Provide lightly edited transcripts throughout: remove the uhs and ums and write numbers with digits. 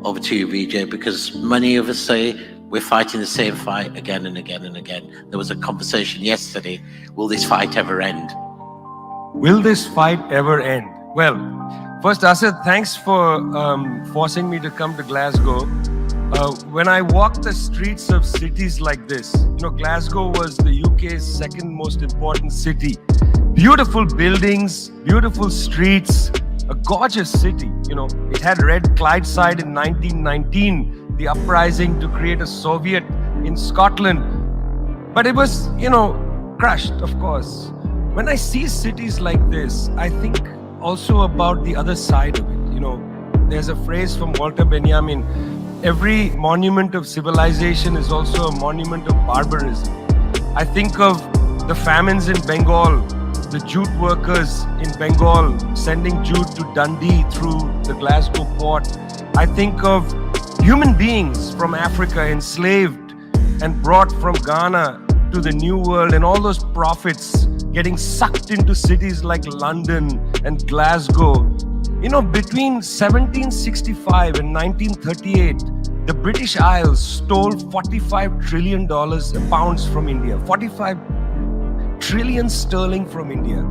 over to you, Vijay, because many of us say we're fighting the same fight again and again and again. There was a conversation yesterday, will this fight ever end? Will this fight ever end? Well, first, Asad, thanks for forcing me to come to Glasgow. When I walk the streets of cities like this, Glasgow was the UK's second most important city. Beautiful buildings, beautiful streets, a gorgeous city. It had Red Clydeside in 1919, the uprising to create a Soviet in Scotland. But it was, crushed, of course. When I see cities like this, I think also about the other side of it. There's a phrase from Walter Benjamin: every monument of civilization is also a monument of barbarism. I think of the famines in Bengal, the jute workers in Bengal sending jute to Dundee through the Glasgow port. I think of human beings from Africa enslaved and brought from Ghana to the New World, and all those prophets getting sucked into cities like London and Glasgow. Between 1765 and 1938, the British Isles stole $45 trillion pounds from India, 45 trillion sterling from India.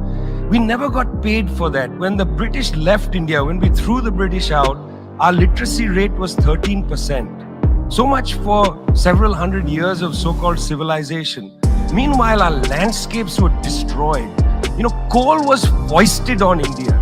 We never got paid for that. When the British left India, when we threw the British out, our literacy rate was 13%. So much for several hundred years of so-called civilization. Meanwhile, our landscapes were destroyed. Coal was foisted on India.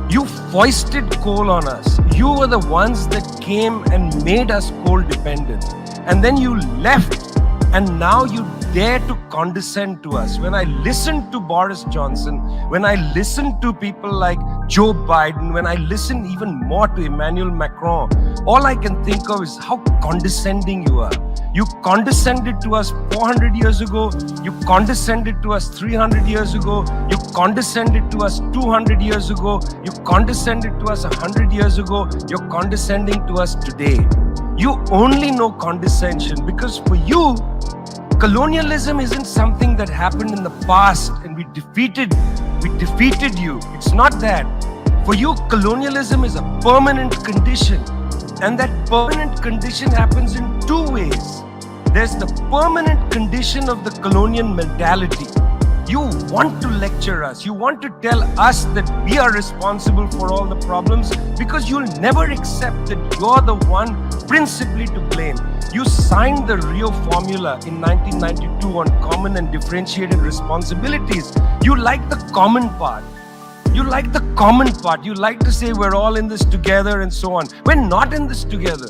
You foisted coal on us. You were the ones that came and made us coal dependent. And then you left, and now you dare to condescend to us. When I listen to Boris Johnson, when I listen to people like Joe Biden, when I listen even more to Emmanuel Macron, all I can think of is how condescending you are. You condescended to us 400 years ago. You condescended to us 300 years ago. You condescended to us 200 years ago. You condescended to us 100 years ago. You're condescending to us today. You only know condescension because for you, colonialism isn't something that happened in the past and we defeated you. It's not that. For you, colonialism is a permanent condition. And that permanent condition happens in two ways. There's the permanent condition of the colonial mentality. You want to lecture us. You want to tell us that we are responsible for all the problems because you'll never accept that you're the one principally to blame. You signed the Rio Formula in 1992 on common and differentiated responsibilities. You like the common part. You like the common part. You like to say we're all in this together and so on. We're not in this together.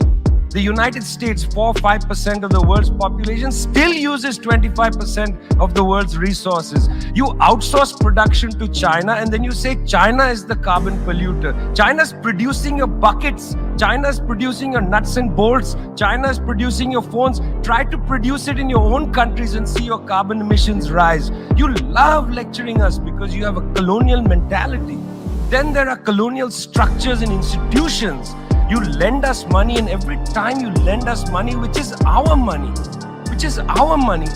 The United States, 4-5% of the world's population, still uses 25% of the world's resources. You outsource production to China and then you say China is the carbon polluter. China's producing your buckets. China's producing your nuts and bolts. China's producing your phones. Try to produce it in your own countries and see your carbon emissions rise. You love lecturing us because you have a colonial mentality. Then there are colonial structures and institutions. You lend us money, and every time you lend us money, which is our money,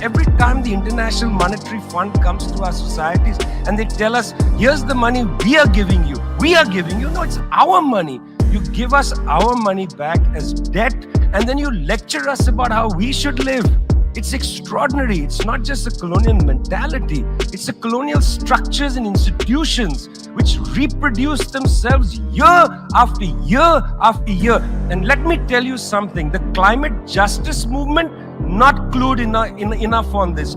every time the International Monetary Fund comes to our societies and they tell us, here's the money we are giving you. No, it's our money. You give us our money back as debt, and then you lecture us about how we should live. It's extraordinary. It's not just a colonial mentality. It's the colonial structures and institutions which reproduce themselves year after year after year. And let me tell you something. The climate justice movement, not clued enough on this.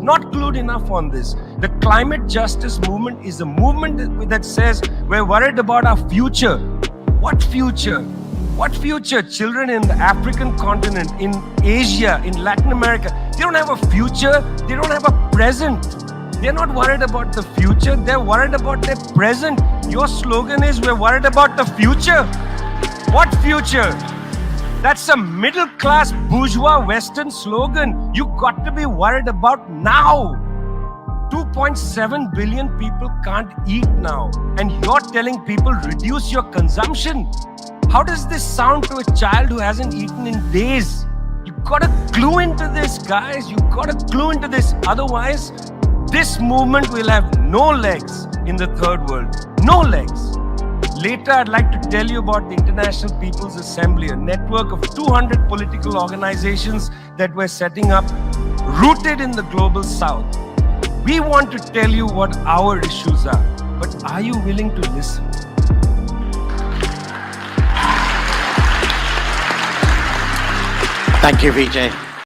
The climate justice movement is a movement that says we're worried about our future. What future? What future? Children in the African continent, in Asia, in Latin America, they don't have a future. They don't have a present. They're not worried about the future. They're worried about their present. Your slogan is, we're worried about the future. What future? That's a middle-class bourgeois Western slogan. You got to be worried about now. 2.7 billion people can't eat now. And you're telling people, reduce your consumption. How does this sound to a child who hasn't eaten in days? You've got to clue into this, guys. You've got to clue into this. Otherwise, this movement will have no legs in the third world. No legs. Later, I'd like to tell you about the International People's Assembly, a network of 200 political organizations that we're setting up, rooted in the global south. We want to tell you what our issues are, but are you willing to listen? Thank you, Vijay.